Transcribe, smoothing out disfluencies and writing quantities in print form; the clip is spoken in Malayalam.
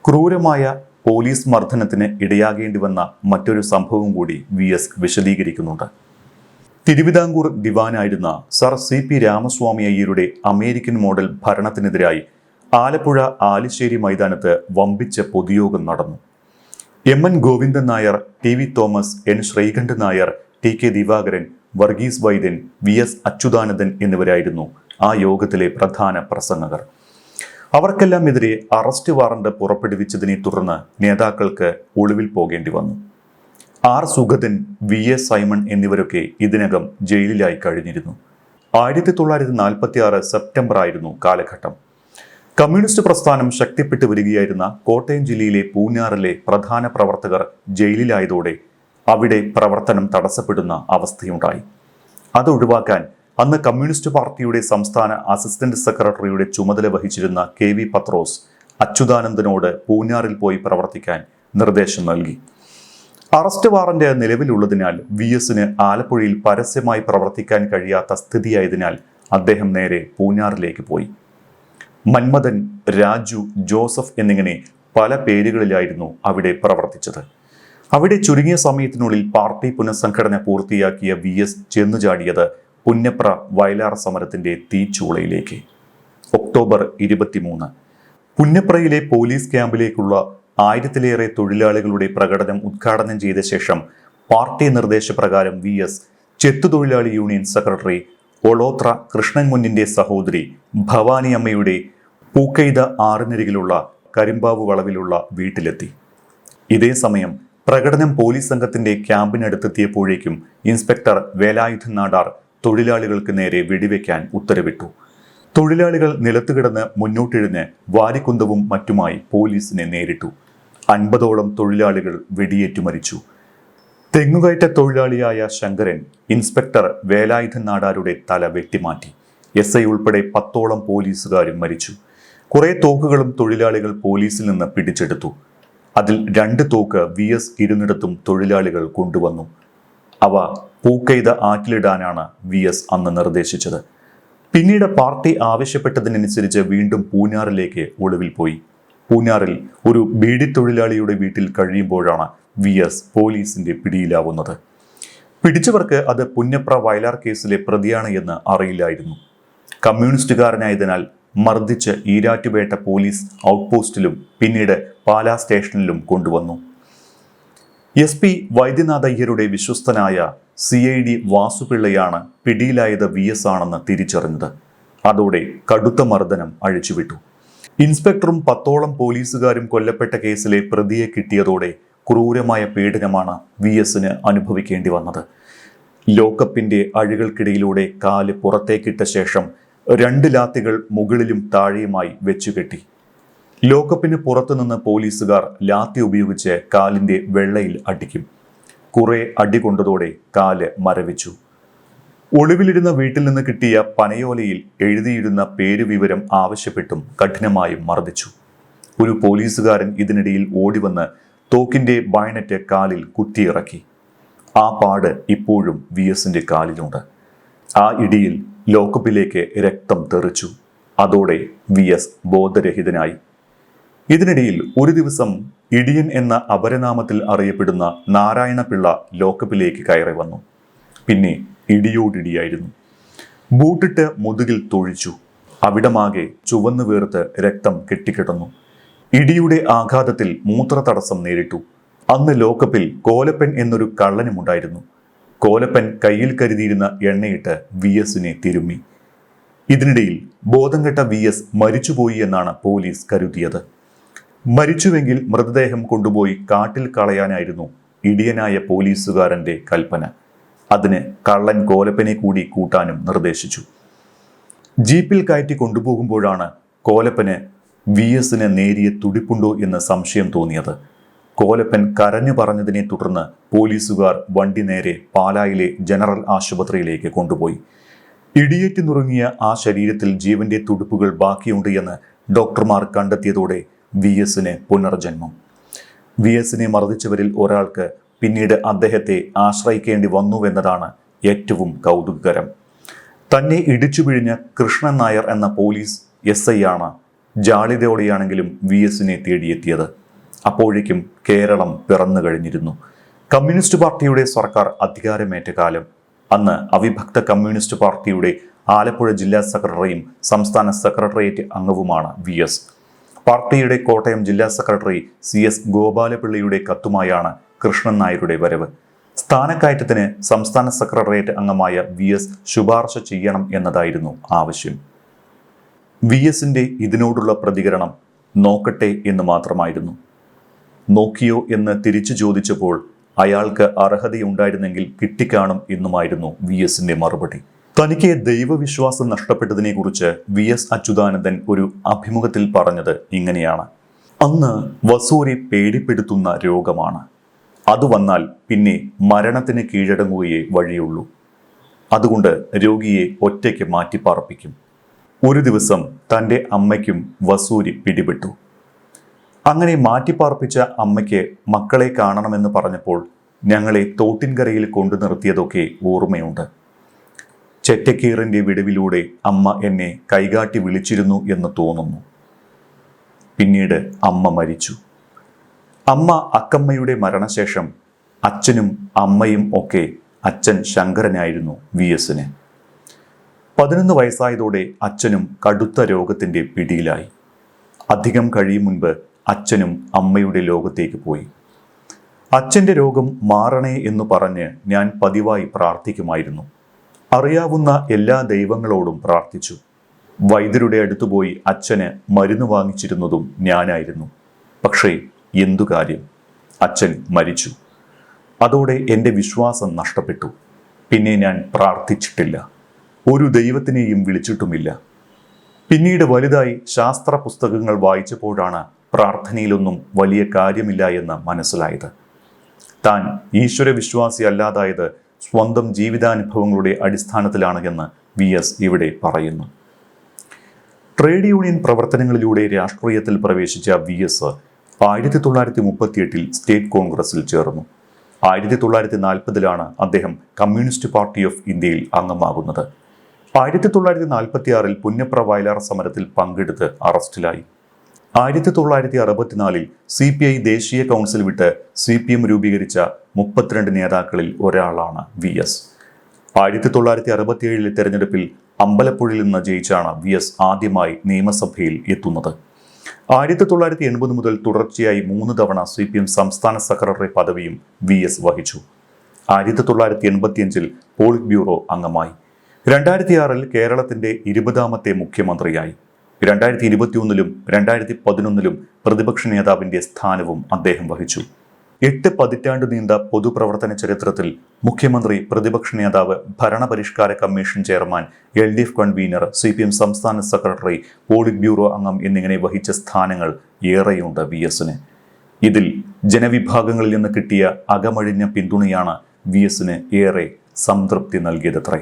ക്രൂരമായ പോലീസ് മർദ്ദനത്തിന് ഇടയാകേണ്ടി വന്ന മറ്റൊരു സംഭവം കൂടി VS വിശദീകരിക്കുന്നുണ്ട്. തിരുവിതാംകൂർ ദിവാനായിരുന്ന സർ CP രാമസ്വാമി അയ്യരുടെ അമേരിക്കൻ മോഡൽ ഭരണത്തിനെതിരായി ആലപ്പുഴ ആലിശ്ശേരി മൈതാനത്ത് വമ്പിച്ച പൊതുയോഗം നടന്നു. MN Govindan Nair, TV Thomas, N Sreekantan Nair, TK Divakaran, Varghese Vaidyan, VS Achuthanandan എന്നിവരായിരുന്നു ആ യോഗത്തിലെ പ്രധാന പ്രസംഗകർ. അവർക്കെല്ലാം എതിരെ അറസ്റ്റ് വാറണ്ട് പുറപ്പെടുവിച്ചതിനെ തുടർന്ന് നേതാക്കൾക്ക് ഒളിവിൽ പോകേണ്ടി വന്നു. R സുഗതൻ, VA സൈമൺ എന്നിവരൊക്കെ ഇതിനകം ജയിലിലായി കഴിഞ്ഞിരുന്നു. 1946 സെപ്റ്റംബർ ആയിരുന്നു കാലഘട്ടം. കമ്മ്യൂണിസ്റ്റ് പ്രസ്ഥാനം ശക്തിപ്പെട്ടു വരികയായിരുന്ന കോട്ടയം ജില്ലയിലെ പൂഞ്ഞാറിലെ പ്രധാന പ്രവർത്തകർ ജയിലിലായതോടെ അവിടെ പ്രവർത്തനം തടസ്സപ്പെടുന്ന അവസ്ഥയുണ്ടായി. അത് ഒഴിവാക്കാൻ അന്ന് കമ്മ്യൂണിസ്റ്റ് പാർട്ടിയുടെ സംസ്ഥാന അസിസ്റ്റന്റ് സെക്രട്ടറിയുടെ ചുമതല വഹിച്ചിരുന്ന KV പത്രോസ് അച്യുതാനന്ദനോട് പൂഞ്ഞാറിൽ പോയി പ്രവർത്തിക്കാൻ നിർദ്ദേശം നൽകി. അറസ്റ്റ് വാറന്റ് നിലവിലുള്ളതിനാൽ VSന് ആലപ്പുഴയിൽ പരസ്യമായി പ്രവർത്തിക്കാൻ കഴിയാത്ത സ്ഥിതിയായതിനാൽ അദ്ദേഹം നേരെ പൂഞ്ഞാറിലേക്ക് പോയി. മന്മഥൻ, രാജു, ജോസഫ് എന്നിങ്ങനെ പല പേരുകളിലായിരുന്നു അവിടെ പ്രവർത്തിച്ചത്. അവിടെ ചുരുങ്ങിയ സമയത്തിനുള്ളിൽ പാർട്ടി പുനഃസംഘടന പൂർത്തിയാക്കിയ VS ചെന്നുചാടിയത് പുന്നപ്ര വയലാർ സമരത്തിന്റെ തീച്ചൂളയിലേക്ക്. ഒക്ടോബർ 23 പുന്നപ്രയിലെ പോലീസ് ക്യാമ്പിലേക്കുള്ള 1000-ലേറെ തൊഴിലാളികളുടെ പ്രകടനം ഉദ്ഘാടനം ചെയ്ത ശേഷം പാർട്ടി നിർദ്ദേശപ്രകാരം VS ചെത്തുതൊഴിലാളി യൂണിയൻ സെക്രട്ടറി ഒളോത്ര കൃഷ്ണൻകുഞ്ഞിന്റെ സഹോദരി ഭവാനി അമ്മയുടെ പൂക്കൈത ആറിനരികിലുള്ള കരിമ്പാവ് വളവിലുള്ള വീട്ടിലെത്തി. ഇതേ സമയം പ്രകടനം പോലീസ് സംഘത്തിന്റെ ക്യാമ്പിനടുത്തെത്തിയപ്പോഴേക്കും ഇൻസ്പെക്ടർ വേലായുധൻ നാടാർ തൊഴിലാളികൾക്ക് നേരെ വെടിവെക്കാൻ ഉത്തരവിട്ടു. തൊഴിലാളികൾ നിലത്തുകിടന്ന് മുന്നോട്ടിഴഞ്ഞ് വാരിക്കുന്തവും മറ്റുമായി പോലീസിനെ നേരിട്ടു. 50ഓളം തൊഴിലാളികൾ വെടിയേറ്റു മരിച്ചു. തെങ്ങുകയറ്റ തൊഴിലാളിയായ ശങ്കരൻ ഇൻസ്പെക്ടർ വേലായുധൻ നാടാരുടെ തല വെട്ടിമാറ്റി. SI ഉൾപ്പെടെ 10ഓളം പോലീസുകാരും മരിച്ചു. കുറെ തോക്കുകളും തൊഴിലാളികൾ പോലീസിൽ നിന്ന് പിടിച്ചെടുത്തു. അതിൽ 2 തോക്ക് VS ഇരുന്നിടത്തും തൊഴിലാളികൾ കൊണ്ടുവന്നു. അവ പൂക്കൈത ആറ്റിലിടാനാണ് VS അന്ന് നിർദ്ദേശിച്ചത്. പിന്നീട് പാർട്ടി ആവശ്യപ്പെട്ടതിനനുസരിച്ച് വീണ്ടും പൂഞ്ഞാറിലേക്ക് ഒളിവിൽ പോയി. പൂഞ്ഞാറിൽ ഒരു ബീഡി തൊഴിലാളിയുടെ വീട്ടിൽ കഴിയുമ്പോഴാണ് VS പോലീസിന്റെ പിടിയിലാവുന്നത്. പിടിച്ചവർക്ക് അത് പുന്നപ്ര വയലാർ കേസിലെ പ്രതിയാണ് എന്ന് അറിയില്ലായിരുന്നു. കമ്മ്യൂണിസ്റ്റുകാരനായതിനാൽ മർദ്ദിച്ച് ഈരാറ്റുപേട്ട പോലീസ് ഔട്ട്പോസ്റ്റിലും പിന്നീട് പാലാ സ്റ്റേഷനിലും കൊണ്ടുവന്നു. SP വൈദ്യനാഥ അയ്യരുടെ വിശ്വസ്തനായ CID വാസുപിള്ളയാണ് പിടിയിലായത് VS ആണെന്ന് തിരിച്ചറിഞ്ഞത്. അതോടെ കടുത്ത മർദ്ദനം അഴിച്ചുവിട്ടു. ഇൻസ്പെക്ടറും 10ഓളം പോലീസുകാരും കൊല്ലപ്പെട്ട കേസിലെ പ്രതിയെ കിട്ടിയതോടെ ക്രൂരമായ പീഡനമാണ് VSന് അനുഭവിക്കേണ്ടി വന്നത്. ലോക്കപ്പിന്റെ അഴികൾക്കിടയിലൂടെ കാല് പുറത്തേക്കിട്ട ശേഷം 2 ലാത്തികൾ മുകളിലും താഴെയുമായി വെച്ചുകെട്ടി. ലോക്കപ്പിന് പുറത്തുനിന്ന് പോലീസുകാർ ലാത്തി ഉപയോഗിച്ച് കാലിന്റെ വെള്ളയിൽ അടിക്കും. കുറെ അടി കൊണ്ടതോടെ കാല് മരവിച്ചു. ഒളിവിലിരുന്ന വീട്ടിൽ നിന്ന് കിട്ടിയ പനയോലയിൽ എഴുതിയിരുന്ന പേരുവിവരം ആവശ്യപ്പെട്ടും കഠിനമായും മർദ്ദിച്ചു. ഒരു പോലീസുകാരൻ ഇതിനിടയിൽ ഓടിവന്ന് തോക്കിന്റെ ബയണറ്റ് കാലിൽ കുത്തിയിറക്കി. ആ പാട് ഇപ്പോഴും VSന്റെ കാലിലുണ്ട്. ആ ഇടിയിൽ ലോക്കപ്പിലേക്ക് രക്തം തെറിച്ചു. അതോടെ VS ബോധരഹിതനായി. ഇതിനിടയിൽ ഒരു ദിവസം ഇടിയൻ എന്ന അപരനാമത്തിൽ അറിയപ്പെടുന്ന നാരായണപിള്ള ലോക്കപ്പിലേക്ക് കയറി വന്നു. പിന്നെ ഇടിയോടിടിയായിരുന്നു. ബൂട്ടിട്ട് മുതുകിൽ തൊഴിച്ചു. അവിടമാകെ ചുവന്നു വീർത്ത് രക്തം കെട്ടിക്കിടന്നു. ഇടിയുടെ ആഘാതത്തിൽ മൂത്രതടസ്സം നേരിട്ടു. അന്ന് ലോക്കപ്പിൽ കോലപ്പൻ എന്നൊരു കള്ളനുമുണ്ടായിരുന്നു. കോലപ്പൻ കയ്യിൽ കരുതിയിരുന്ന എണ്ണയിട്ട് VSനെ തിരുമ്മി. ഇതിനിടയിൽ ബോധം കെട്ട VS മരിച്ചുപോയി എന്നാണ് പോലീസ് കരുതിയത്. മരിച്ചുവെങ്കിൽ മൃതദേഹം കൊണ്ടുപോയി കാട്ടിൽ കളയാനായിരുന്നു ഇടിയനായ പോലീസുകാരന്റെ കൽപ്പന. അതിന് കള്ളൻ കോലപ്പനെ കൂടി കൂട്ടാനും നിർദ്ദേശിച്ചു. ജീപ്പിൽ കയറ്റി കൊണ്ടുപോകുമ്പോഴാണ് കോലപ്പന് VSന് നേരിയ തുടിപ്പുണ്ടോ എന്ന് സംശയം തോന്നിയത്. കോലപ്പൻ കരഞ്ഞു പറഞ്ഞതിനെ തുടർന്ന് പോലീസുകാർ വണ്ടി നേരെ പാലായിലെ ജനറൽ ആശുപത്രിയിലേക്ക് കൊണ്ടുപോയി. ഇടിയേറ്റ് നുറുങ്ങിയ ആ ശരീരത്തിൽ ജീവന്റെ തുടിപ്പുകൾ ബാക്കിയുണ്ട് എന്ന് ഡോക്ടർമാർ കണ്ടെത്തിയതോടെ VSന് പുനർജന്മം. VSനെ മർദ്ദിച്ചവരിൽ ഒരാൾക്ക് പിന്നീട് അദ്ദേഹത്തെ ആശ്രയിക്കേണ്ടി വന്നുവെന്നതാണ് ഏറ്റവും കൗതുകകരം. തന്നെ ഇടിച്ചു പിഴിഞ്ഞ കൃഷ്ണൻ നായർ എന്ന പോലീസ് SI ആണ് ജാള്യതയോടെയാണെങ്കിലും വി എസിനെ തേടിയെത്തിയത്. അപ്പോഴേക്കും കേരളം പിറന്നു കഴിഞ്ഞിരുന്നു. കമ്മ്യൂണിസ്റ്റ് പാർട്ടിയുടെ സർക്കാർ അധികാരമേറ്റ കാലം. അന്ന് അവിഭക്ത കമ്മ്യൂണിസ്റ്റ് പാർട്ടിയുടെ ആലപ്പുഴ ജില്ലാ സെക്രട്ടറിയും സംസ്ഥാന സെക്രട്ടേറിയറ്റ് അംഗവുമാണ് വി എസ്. പാർട്ടിയുടെ കോട്ടയം ജില്ലാ സെക്രട്ടറി CS ഗോപാലപിള്ളയുടെ കത്തുമായാണ് കൃഷ്ണൻ നായരുടെ വരവ്. സ്ഥാനക്കയറ്റത്തിന് സംസ്ഥാന സെക്രട്ടേറിയറ്റ് അംഗമായ വി എസ് ശുപാർശ ചെയ്യണം എന്നതായിരുന്നു ആവശ്യം. വി എസിന്റെ ഇതിനോടുള്ള പ്രതികരണം നോക്കട്ടെ എന്ന് മാത്രമായിരുന്നു. നോക്കിയോ എന്ന് തിരിച്ചു ചോദിച്ചപ്പോൾ അയാൾക്ക് അർഹതയുണ്ടായിരുന്നെങ്കിൽ കിട്ടിക്കാണും എന്നുമായിരുന്നു വി എസിന്റെ മറുപടി. തനിക്ക് ദൈവവിശ്വാസം നഷ്ടപ്പെട്ടതിനെ കുറിച്ച് വി എസ് അച്യുതാനന്ദൻ ഒരു അഭിമുഖത്തിൽ പറഞ്ഞത് ഇങ്ങനെയാണ്: അന്ന് വസൂരി പേടിപ്പെടുത്തുന്ന രോഗമാണ്. അത് വന്നാൽ പിന്നെ മരണത്തിന് കീഴടങ്ങുകയേ വഴിയുള്ളൂ. അതുകൊണ്ട് രോഗിയെ ഒറ്റയ്ക്ക് മാറ്റിപ്പാർപ്പിക്കും. ഒരു ദിവസം തൻ്റെ അമ്മയ്ക്കും വസൂരി പിടിപെട്ടു. അങ്ങനെ മാറ്റിപ്പാർപ്പിച്ച അമ്മയ്ക്ക് മക്കളെ കാണണമെന്ന് പറഞ്ഞപ്പോൾ ഞങ്ങളെ തോട്ടിൻകരയിൽ കൊണ്ടു നിർത്തിയതൊക്കെ ഓർമ്മയുണ്ട്. ചെറ്റക്കീറിൻ്റെ വിടവിലൂടെ അമ്മ എന്നെ കൈകാട്ടി വിളിച്ചിരുന്നു എന്ന് തോന്നുന്നു. പിന്നീട് അമ്മ മരിച്ചു. അമ്മ അക്കമ്മയുടെ മരണശേഷം അച്ഛനും അമ്മയും ഒക്കെ അച്ഛൻ ശങ്കരനായിരുന്നു വി എസിന്. 11 വയസ്സായതോടെ അച്ഛനും കടുത്ത രോഗത്തിൻ്റെ പിടിയിലായി. അധികം കഴിയും മുൻപ് അച്ഛനും അമ്മയുടെ ലോകത്തേക്ക് പോയി. അച്ഛൻ്റെ രോഗം മാറണേ എന്ന് പറഞ്ഞ് ഞാൻ പതിവായി പ്രാർത്ഥിക്കുമായിരുന്നു. അറിയാവുന്ന എല്ലാ ദൈവങ്ങളോടും പ്രാർത്ഥിച്ചു. വൈദ്യരുടെ അടുത്തുപോയി അച്ഛന് മരുന്ന് വാങ്ങിച്ചിരുന്നതും ഞാനായിരുന്നു. പക്ഷേ എന്തു കാര്യം? അച്ഛൻ മരിച്ചു. അതോടെ എൻ്റെ വിശ്വാസം നഷ്ടപ്പെട്ടു. പിന്നെ ഞാൻ പ്രാർത്ഥിച്ചിട്ടില്ല. ഒരു ദൈവത്തിനെയും വിളിച്ചിട്ടുമില്ല. പിന്നീട് വലുതായി ശാസ്ത്ര പുസ്തകങ്ങൾ വായിച്ചപ്പോഴാണ് പ്രാർത്ഥനയിലൊന്നും വലിയ കാര്യമില്ല എന്ന് മനസ്സിലായത്. താൻ ഈശ്വരവിശ്വാസി അല്ലാതായത് സ്വന്തം ജീവിതാനുഭവങ്ങളുടെ അടിസ്ഥാനത്തിലാണ് എന്ന് വി എസ് ഇവിടെ പറയുന്നു. ട്രേഡ് യൂണിയൻ പ്രവർത്തനങ്ങളിലൂടെ രാഷ്ട്രീയത്തിൽ പ്രവേശിച്ച വി എസ് 1938 സ്റ്റേറ്റ് കോൺഗ്രസിൽ ചേർന്നു. 1940 അദ്ദേഹം കമ്മ്യൂണിസ്റ്റ് പാർട്ടി ഓഫ് ഇന്ത്യയിൽ അംഗമാകുന്നത്. 1946 പുന്നപ്ര വയലാർ സമരത്തിൽ പങ്കെടുത്ത് അറസ്റ്റിലായി. 1964 CPI ദേശീയ കൗൺസിൽ വിട്ട് CPM രൂപീകരിച്ച 32 നേതാക്കളിൽ ഒരാളാണ് വി എസ്. 1967 തെരഞ്ഞെടുപ്പിൽ അമ്പലപ്പുഴയിൽ നിന്ന് ജയിച്ചാണ് വി എസ് ആദ്യമായി നിയമസഭയിൽ എത്തുന്നത്. 1980 മുതൽ തുടർച്ചയായി 3 തവണ CPM സംസ്ഥാന സെക്രട്ടറി പദവിയും വി എസ് വഹിച്ചു. 1985 പോളിറ്റ് ബ്യൂറോ അംഗമായി. 2006 കേരളത്തിന്റെ 20ാമത്തെ മുഖ്യമന്ത്രിയായി. 2021 2011 പ്രതിപക്ഷ നേതാവിന്റെ സ്ഥാനവും അദ്ദേഹം വഹിച്ചു. 8 പതിറ്റാണ്ട് നീണ്ട പൊതുപ്രവർത്തന ചരിത്രത്തിൽ മുഖ്യമന്ത്രി, പ്രതിപക്ഷ നേതാവ്, ഭരണപരിഷ്കാര commission chairman, LDF convenor, CPM സംസ്ഥാന സെക്രട്ടറി, പോളിറ്റ് ബ്യൂറോ അംഗം എന്നിങ്ങനെ വഹിച്ച സ്ഥാനങ്ങൾ ഏറെയുണ്ട് വി എസിന്. ഇതിൽ ജനവിഭാഗങ്ങളിൽ നിന്ന് കിട്ടിയ അകമഴിഞ്ഞ പിന്തുണയാണ് വി എസിന് ഏറെ സംതൃപ്തി നൽകിയതത്രേ.